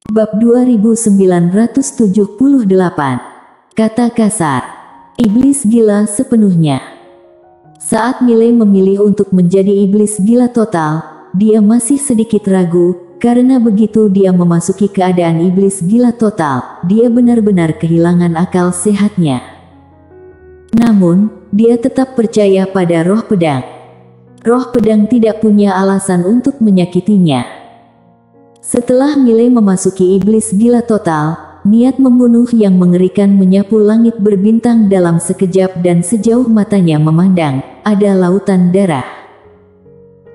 Bab 2978. Kata kasar. Iblis gila sepenuhnya. Saat Miley memilih untuk menjadi iblis gila total, dia masih sedikit ragu, karena begitu dia memasuki keadaan iblis gila total, dia benar-benar kehilangan akal sehatnya. Namun, dia tetap percaya pada roh pedang. Roh pedang tidak punya alasan untuk menyakitinya. Setelah Miley memasuki iblis gila total, niat membunuh yang mengerikan menyapu langit berbintang dalam sekejap dan sejauh matanya memandang, ada lautan darah.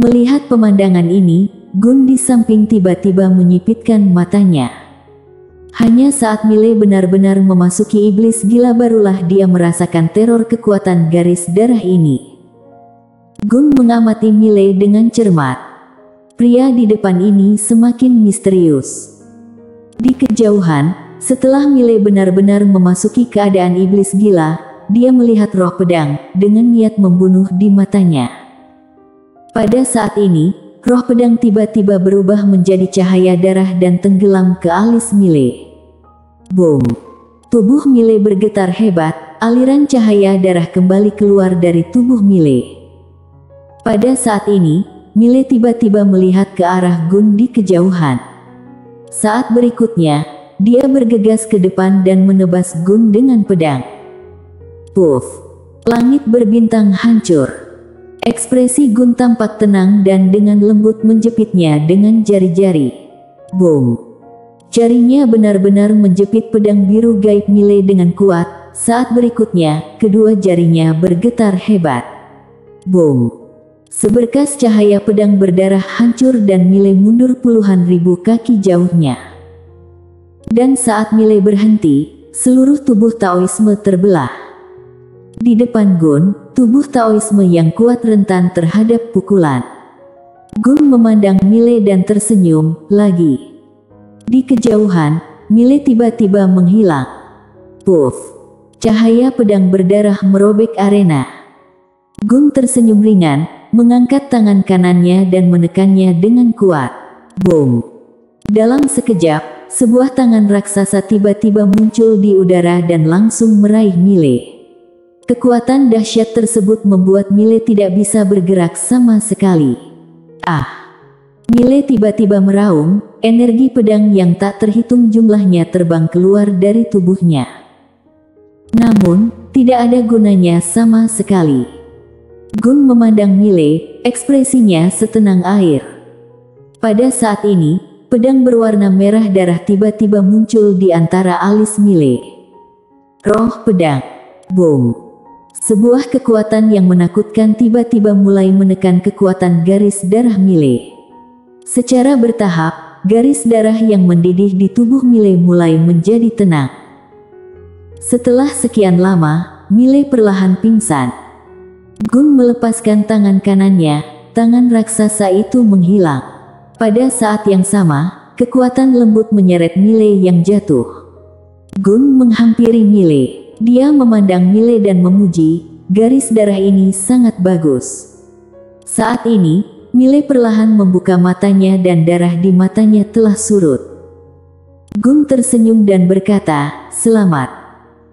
Melihat pemandangan ini, Gun di samping tiba-tiba menyipitkan matanya. Hanya saat Miley benar-benar memasuki iblis gila barulah dia merasakan teror kekuatan garis darah ini. Gun mengamati Miley dengan cermat. Pria di depan ini semakin misterius. Di kejauhan, setelah Miley benar-benar memasuki keadaan iblis gila, dia melihat roh pedang dengan niat membunuh di matanya. Pada saat ini, roh pedang tiba-tiba berubah menjadi cahaya darah dan tenggelam ke alis Miley. Boom! Tubuh Miley bergetar hebat, aliran cahaya darah kembali keluar dari tubuh Miley. Pada saat ini, Miley tiba-tiba melihat ke arah Gun di kejauhan. Saat berikutnya, dia bergegas ke depan dan menebas Gun dengan pedang. Puff! Langit berbintang hancur. Ekspresi Gun tampak tenang dan dengan lembut menjepitnya dengan jari-jari. Boom! Jarinya benar-benar menjepit pedang biru gaib Miley dengan kuat. Saat berikutnya, kedua jarinya bergetar hebat. Boom! Seberkas cahaya pedang berdarah hancur dan Miley mundur puluhan ribu kaki jauhnya. Dan saat Miley berhenti, seluruh tubuh Taoisme terbelah. Di depan Gun, tubuh Taoisme yang kuat rentan terhadap pukulan. Gun memandang Miley dan tersenyum lagi. Di kejauhan, Miley tiba-tiba menghilang. Puff! Cahaya pedang berdarah merobek arena. Gun tersenyum ringan, mengangkat tangan kanannya dan menekannya dengan kuat. Boom! Dalam sekejap, sebuah tangan raksasa tiba-tiba muncul di udara dan langsung meraih Miley. Kekuatan dahsyat tersebut membuat Miley tidak bisa bergerak sama sekali. Ah! Miley tiba-tiba meraung, energi pedang yang tak terhitung jumlahnya terbang keluar dari tubuhnya. Namun, tidak ada gunanya sama sekali. Gun memandang Miley, ekspresinya setenang air. Pada saat ini, pedang berwarna merah darah tiba-tiba muncul di antara alis Miley. Roh pedang. Boom! Sebuah kekuatan yang menakutkan tiba-tiba mulai menekan kekuatan garis darah Miley. Secara bertahap, garis darah yang mendidih di tubuh Miley mulai menjadi tenang. Setelah sekian lama, Miley perlahan pingsan. Gun melepaskan tangan kanannya, tangan raksasa itu menghilang. Pada saat yang sama, kekuatan lembut menyeret Miley yang jatuh. Gun menghampiri Miley. Dia memandang Miley dan memuji, garis darah ini sangat bagus. Saat ini, Miley perlahan membuka matanya dan darah di matanya telah surut. Gun tersenyum dan berkata, "Selamat."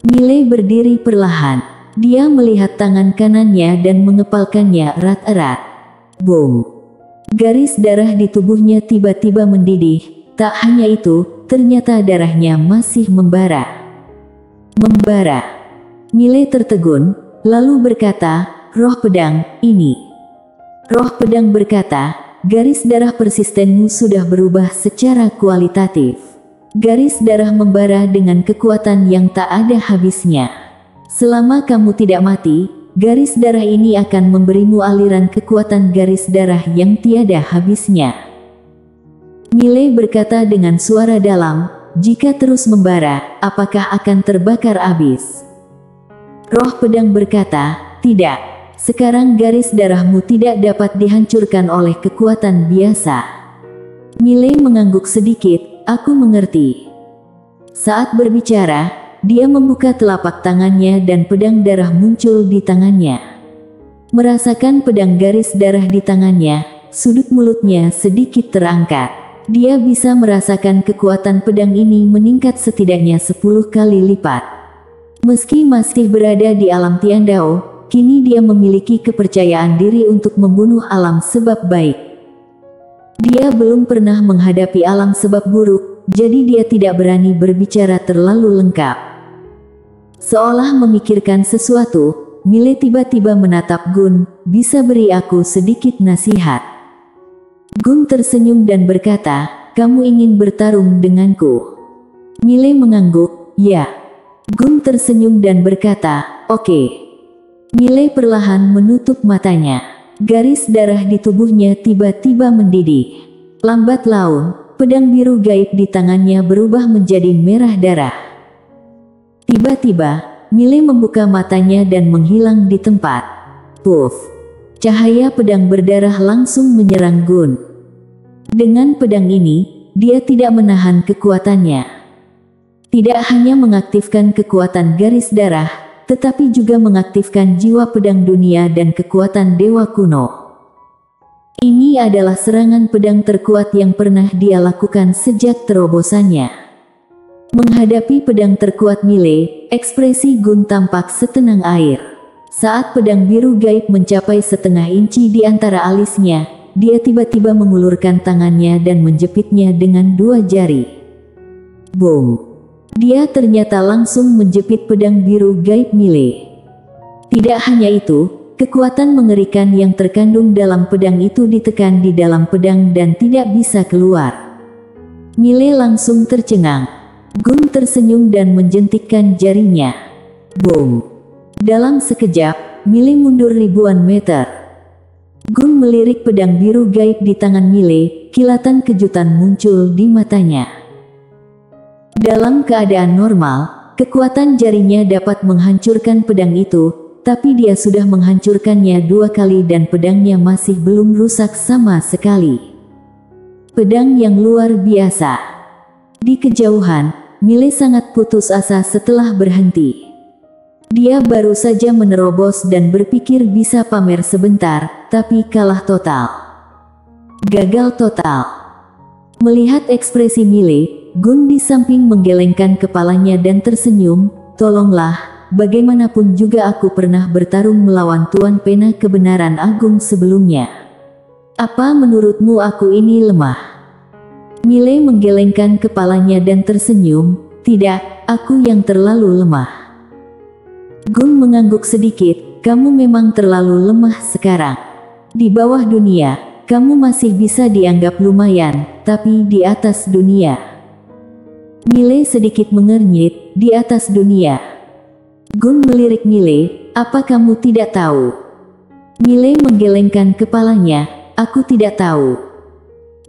Miley berdiri perlahan. Dia melihat tangan kanannya dan mengepalkannya erat-erat. Boom! Garis darah di tubuhnya tiba-tiba mendidih. Tak hanya itu, ternyata darahnya masih membara. Membara. Miley tertegun, lalu berkata, "Roh pedang, ini." Roh pedang berkata, "Garis darah persistenmu sudah berubah secara kualitatif. Garis darah membara dengan kekuatan yang tak ada habisnya. Selama kamu tidak mati, garis darah ini akan memberimu aliran kekuatan garis darah yang tiada habisnya." Miley berkata dengan suara dalam, "Jika terus membara, apakah akan terbakar habis?" Roh pedang berkata, "Tidak. Sekarang garis darahmu tidak dapat dihancurkan oleh kekuatan biasa." Miley mengangguk sedikit, "Aku mengerti." Saat berbicara, dia membuka telapak tangannya dan pedang darah muncul di tangannya. Merasakan pedang garis darah di tangannya, sudut mulutnya sedikit terangkat. dia bisa merasakan kekuatan pedang ini meningkat setidaknya 10 kali lipat. Meski masih berada di alam Tiandao, kini dia memiliki kepercayaan diri untuk membunuh alam sebab baik. Dia belum pernah menghadapi alam sebab buruk, jadi dia tidak berani berbicara terlalu lengkap. Seolah memikirkan sesuatu, Mile tiba-tiba menatap Gun, bisa beri aku sedikit nasihat. Gun tersenyum dan berkata, kamu ingin bertarung denganku? Mile mengangguk, ya. Gun tersenyum dan berkata, oke. Mile perlahan menutup matanya. Garis darah di tubuhnya tiba-tiba mendidih. Lambat laun, pedang biru gaib di tangannya berubah menjadi merah darah. Tiba-tiba, Mile membuka matanya dan menghilang di tempat. Puff! Cahaya pedang berdarah langsung menyerang Gun. Dengan pedang ini, dia tidak menahan kekuatannya. Tidak hanya mengaktifkan kekuatan garis darah, tetapi juga mengaktifkan jiwa pedang dunia dan kekuatan dewa kuno. Ini adalah serangan pedang terkuat yang pernah dia lakukan sejak terobosannya. Menghadapi pedang terkuat Mile, ekspresi Gun tampak setenang air. Saat pedang biru gaib mencapai setengah inci di antara alisnya, dia tiba-tiba mengulurkan tangannya dan menjepitnya dengan 2 jari. Boom! Dia ternyata langsung menjepit pedang biru gaib Mile. Tidak hanya itu, kekuatan mengerikan yang terkandung dalam pedang itu ditekan di dalam pedang dan tidak bisa keluar. Mile langsung tercengang. Gun tersenyum dan menjentikkan jarinya. Boom! Dalam sekejap, Mile mundur ribuan meter. Gun melirik pedang biru gaib di tangan Mile, kilatan kejutan muncul di matanya. Dalam keadaan normal, kekuatan jarinya dapat menghancurkan pedang itu, tapi dia sudah menghancurkannya 2 kali dan pedangnya masih belum rusak sama sekali. Pedang yang luar biasa. Di kejauhan, Mile sangat putus asa setelah berhenti. Dia baru saja menerobos dan berpikir bisa pamer sebentar, tapi kalah total. Gagal total. Melihat ekspresi Mile, Gun di samping menggelengkan kepalanya dan tersenyum, tolonglah, bagaimanapun juga aku pernah bertarung melawan Tuan Pena Kebenaran Agung sebelumnya. Apa menurutmu aku ini lemah? Mile menggelengkan kepalanya dan tersenyum, tidak, aku yang terlalu lemah. Gun mengangguk sedikit, kamu memang terlalu lemah sekarang. Di bawah dunia, kamu masih bisa dianggap lumayan, tapi di atas dunia. Mile sedikit mengernyit, di atas dunia. Gun melirik Mile, apa kamu tidak tahu? Mile menggelengkan kepalanya, aku tidak tahu.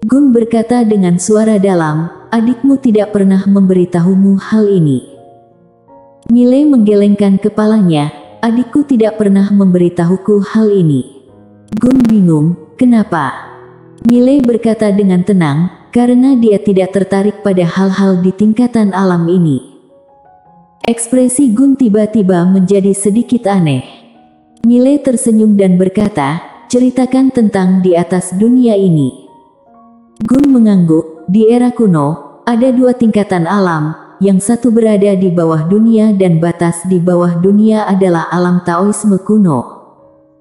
Gun berkata dengan suara dalam, adikmu tidak pernah memberitahumu hal ini. Mile menggelengkan kepalanya, adikku tidak pernah memberitahuku hal ini. Gun bingung, kenapa? Mile berkata dengan tenang, karena dia tidak tertarik pada hal-hal di tingkatan alam ini. Ekspresi Gun tiba-tiba menjadi sedikit aneh. Mile tersenyum dan berkata, ceritakan tentang di atas dunia ini. Gun mengangguk, di era kuno, ada 2 tingkatan alam, yang satu berada di bawah dunia dan batas di bawah dunia adalah alam Taoisme kuno.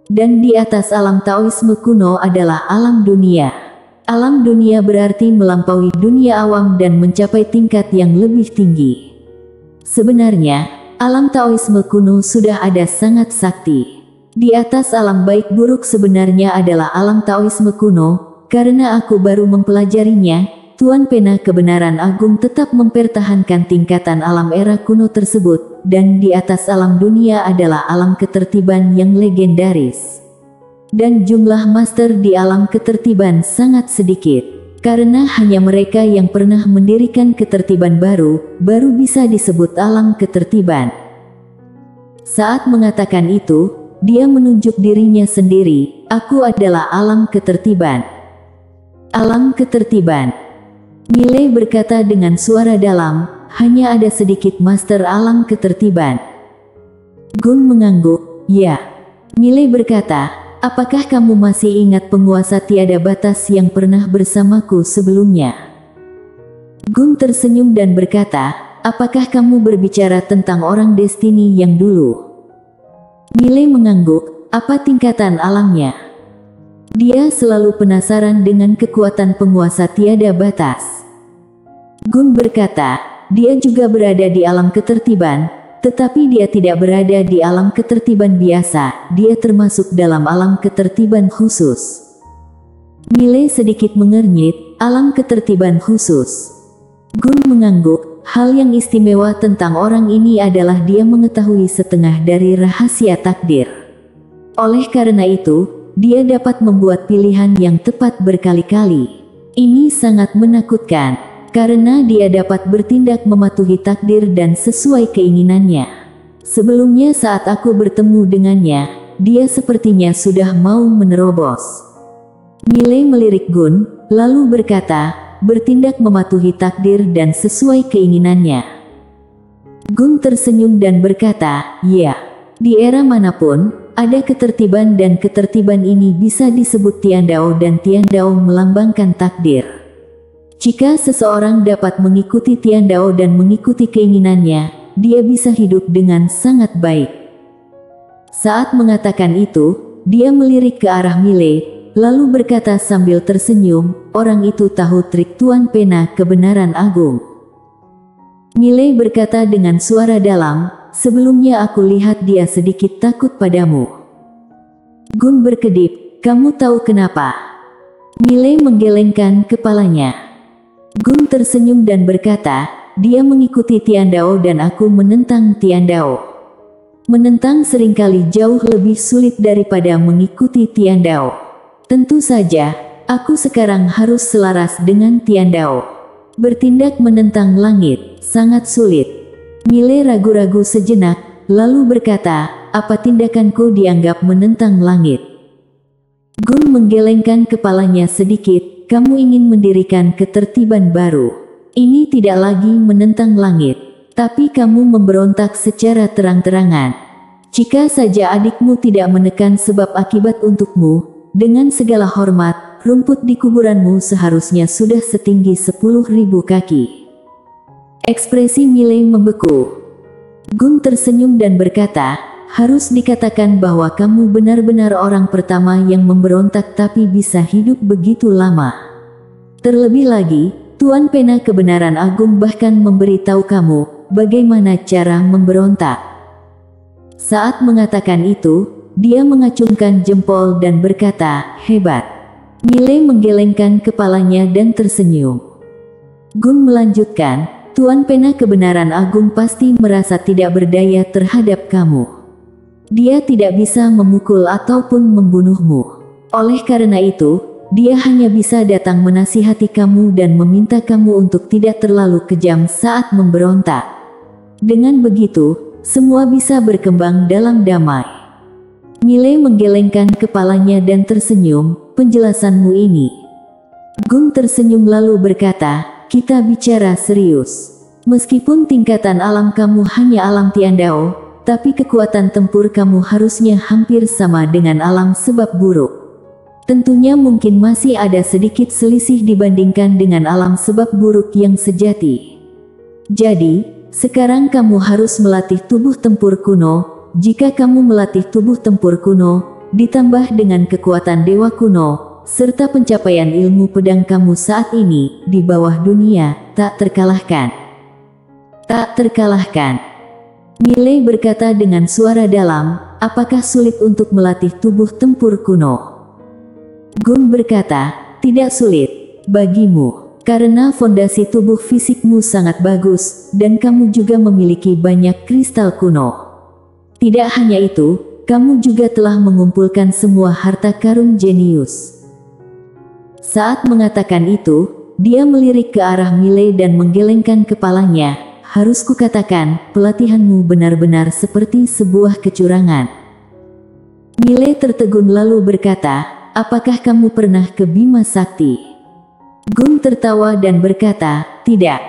Dan di atas alam Taoisme kuno adalah alam dunia. Alam dunia berarti melampaui dunia awam dan mencapai tingkat yang lebih tinggi. Sebenarnya, alam Taoisme kuno sudah ada sangat sakti. Di atas alam baik buruk sebenarnya adalah alam Taoisme kuno. Karena aku baru mempelajarinya, Tuan Pena Kebenaran Agung tetap mempertahankan tingkatan alam era kuno tersebut, dan di atas alam dunia adalah alam ketertiban yang legendaris. Dan jumlah master di alam ketertiban sangat sedikit, karena hanya mereka yang pernah mendirikan ketertiban baru bisa disebut alam ketertiban. Saat mengatakan itu, dia menunjuk dirinya sendiri, aku adalah alam ketertiban. Alam ketertiban. Mile berkata dengan suara dalam, hanya ada sedikit master alam ketertiban. Gun mengangguk, ya. Mile berkata, apakah kamu masih ingat penguasa tiada batas yang pernah bersamaku sebelumnya? Gun tersenyum dan berkata, apakah kamu berbicara tentang orang Destiny yang dulu? Miley mengangguk, apa tingkatan alamnya? Dia selalu penasaran dengan kekuatan penguasa tiada batas. Gun berkata, dia juga berada di alam ketertiban, tetapi dia tidak berada di alam ketertiban biasa, dia termasuk dalam alam ketertiban khusus. Miley sedikit mengernyit, alam ketertiban khusus. Gun mengangguk, hal yang istimewa tentang orang ini adalah dia mengetahui setengah dari rahasia takdir. Oleh karena itu, dia dapat membuat pilihan yang tepat berkali-kali. Ini sangat menakutkan, karena dia dapat bertindak mematuhi takdir dan sesuai keinginannya. Sebelumnya saat aku bertemu dengannya, dia sepertinya sudah mau menerobos. Miley melirik Gun, lalu berkata, bertindak mematuhi takdir dan sesuai keinginannya. Gun tersenyum dan berkata, ya, di era manapun, ada ketertiban dan ketertiban ini bisa disebut Tiandao dan Tiandao melambangkan takdir. Jika seseorang dapat mengikuti Tiandao dan mengikuti keinginannya, dia bisa hidup dengan sangat baik. Saat mengatakan itu, dia melirik ke arah Miley, lalu berkata sambil tersenyum, orang itu tahu trik Tuan Pena kebenaran agung. Miley berkata dengan suara dalam, sebelumnya aku lihat dia sedikit takut padamu. Gun berkedip, kamu tahu kenapa? Miley menggelengkan kepalanya. Gun tersenyum dan berkata, dia mengikuti Tiandao dan aku menentang Tiandao. Menentang seringkali jauh lebih sulit daripada mengikuti Tiandao. Tentu saja, aku sekarang harus selaras dengan Tiandao. Bertindak menentang langit, sangat sulit. Miley ragu-ragu sejenak, lalu berkata, apa tindakanku dianggap menentang langit? Gun menggelengkan kepalanya sedikit, kamu ingin mendirikan ketertiban baru. Ini tidak lagi menentang langit, tapi kamu memberontak secara terang-terangan. Jika saja adikmu tidak menekan sebab akibat untukmu, dengan segala hormat, rumput di kuburanmu seharusnya sudah setinggi 10.000 kaki. Ekspresi Miley membeku. Gun tersenyum dan berkata, harus dikatakan bahwa kamu benar-benar orang pertama yang memberontak tapi bisa hidup begitu lama. Terlebih lagi, Tuan Pena kebenaran agung bahkan memberitahu kamu, bagaimana cara memberontak. Saat mengatakan itu, dia mengacungkan jempol dan berkata, hebat. Miley menggelengkan kepalanya dan tersenyum. Gun melanjutkan, Tuan Pena kebenaran agung pasti merasa tidak berdaya terhadap kamu. Dia tidak bisa memukul ataupun membunuhmu. Oleh karena itu, dia hanya bisa datang menasihati kamu dan meminta kamu untuk tidak terlalu kejam saat memberontak. Dengan begitu, semua bisa berkembang dalam damai. Miley menggelengkan kepalanya dan tersenyum, penjelasanmu ini. Gun tersenyum lalu berkata, kita bicara serius. Meskipun tingkatan alam kamu hanya alam Tiandao, tapi kekuatan tempur kamu harusnya hampir sama dengan alam sebab buruk. Tentunya mungkin masih ada sedikit selisih dibandingkan dengan alam sebab buruk yang sejati. Jadi, sekarang kamu harus melatih tubuh tempur kuno. Jika kamu melatih tubuh tempur kuno, ditambah dengan kekuatan dewa kuno, serta pencapaian ilmu pedang kamu saat ini, di bawah dunia, tak terkalahkan. Tak terkalahkan. Miley berkata dengan suara dalam, apakah sulit untuk melatih tubuh tempur kuno? Gun berkata, tidak sulit, bagimu, karena fondasi tubuh fisikmu sangat bagus, dan kamu juga memiliki banyak kristal kuno. Tidak hanya itu, kamu juga telah mengumpulkan semua harta karun jenius. Saat mengatakan itu, dia melirik ke arah Miley dan menggelengkan kepalanya. Harus kukatakan, pelatihanmu benar-benar seperti sebuah kecurangan. Miley tertegun lalu berkata, apakah kamu pernah ke Bima Sakti? Gun tertawa dan berkata, tidak.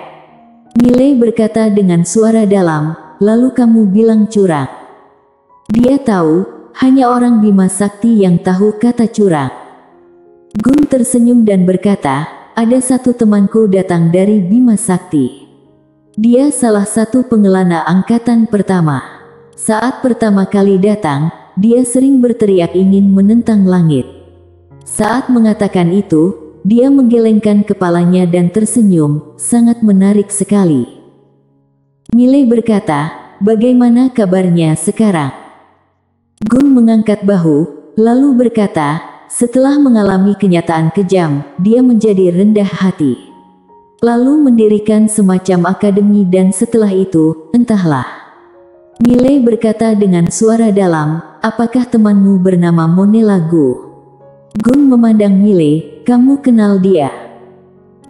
Miley berkata dengan suara dalam, lalu kamu bilang curang. Dia tahu, hanya orang Bima Sakti yang tahu kata curang. Gun tersenyum dan berkata, ada satu temanku datang dari Bima Sakti. Dia salah satu pengelana angkatan pertama. Saat pertama kali datang, dia sering berteriak ingin menentang langit. Saat mengatakan itu, dia menggelengkan kepalanya dan tersenyum, sangat menarik sekali. Miley berkata, "Bagaimana kabarnya sekarang?" Gun mengangkat bahu, lalu berkata, setelah mengalami kenyataan kejam, dia menjadi rendah hati. Lalu mendirikan semacam akademi dan setelah itu, entahlah. Miley berkata dengan suara dalam, "Apakah temanmu bernama Monella Gu?" Gun memandang Miley, "Kamu kenal dia?"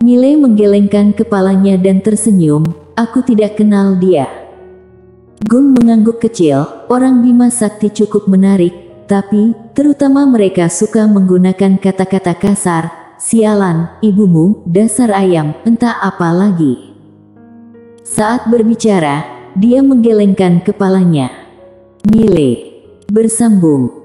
Miley menggelengkan kepalanya dan tersenyum, "Aku tidak kenal dia." Gun mengangguk kecil, orang Bima Sakti cukup menarik, tapi, terutama mereka suka menggunakan kata-kata kasar, "Sialan, ibumu, dasar ayam," entah apa lagi. Saat berbicara, dia menggelengkan kepalanya. Miley bersambung.